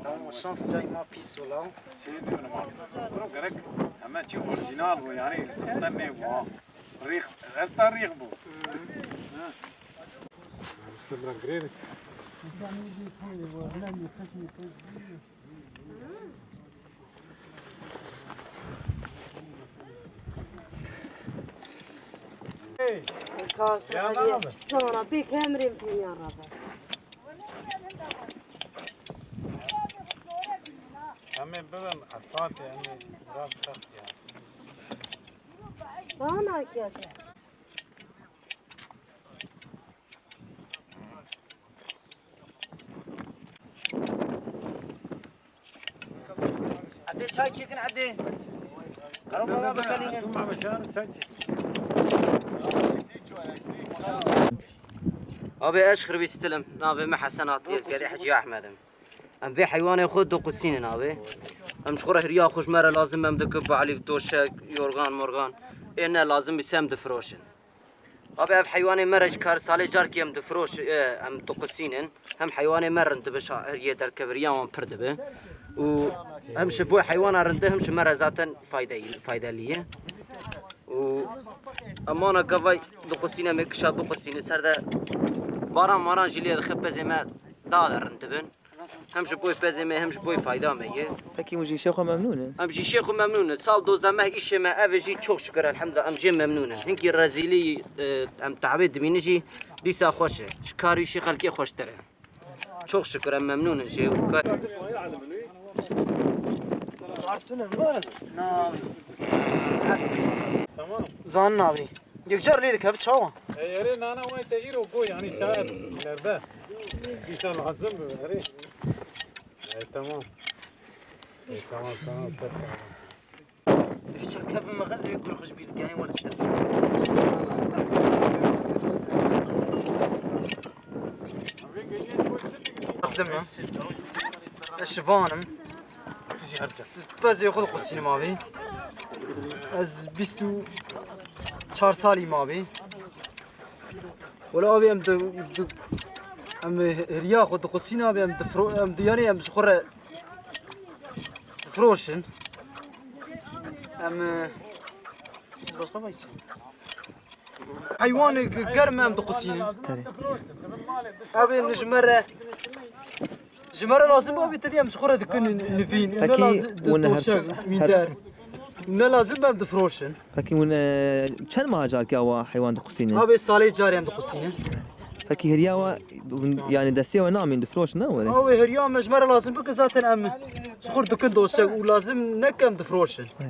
Tamam, şans جاي ما بيس ولا شيء من ما برو كرك أما شيء أوريجينال بو يعني استنى بو ريخ أستان ريخ بو سبرا غريب sonra bir kemrim ya Rabbi. همین بدن اسات یعنی راست سخت yani. Bana ki عدي çay çekin عدي Arabaya bakalım. ما مشان çay أبي أشخر بيستلم نابي مع حسنات يزقري حجي أحمدم أم في حيوان يخد قسين نابي أم شخوره ريا خوش مرة لازم أم دكب علي توشك يورغان مورغان إنه لازم بسام دفروشن أبي أف حيوان مرج كار سالي جاركي أم دفروش أم تقسينن هم حيوان مر أنت بش هي در كبريا وم بردبه و هم شبوه حيوان رنده هم شمرة ذاتا فايدة ليه و أمانة قوي دقسينه مكشا دقسينه سرده باران ماران جليه دخل بزمه دادر رندبن همش بوي بزمه همش بوي فايده ميه Peki bu şişe memnun. ام جي شيخ ممنون سال دوز ما ايش ما افجي تشوك شكر الحمد لله ام جي ممنون هنكي الرازيلي ام تعبيد بينجي ديسا خوش شكاري شيخ الكي خوش ترى تشوك شكر ام ممنون جي tamam. Zan abi. Gökçer liydik hep çava. Yeri nana vay teyir o bu yani şair nerede? İnsan lazım mı? Yeri. Tamam. Tamam. في شركة بمغازل يقول خش بيدك يعني ولا تدرس. أخدمه. الشفانم. بس ياخذ قصيني ما بي. از 24 سالي ما بي. ولا أبي أم ريا خذ قصيني أبي أم دياني أم سخرة فروشن. أم حيوان قرمة أم دقسيني. أبي نجمرة جمرة لازم أبي تدي أم سخرة تكون نفين. Peki نه لازم بهم دفروشن. Peki bu çen mahacar ki o hayvan kusine. أبي صالح جاري أم دقسيني. Peki heriya wa yani desteğe ve namin dufroş ne var? أبي هريا مجمرة لازم بك ذاتن أم سخرة تكون دوشة ولازم نكم دفروشن.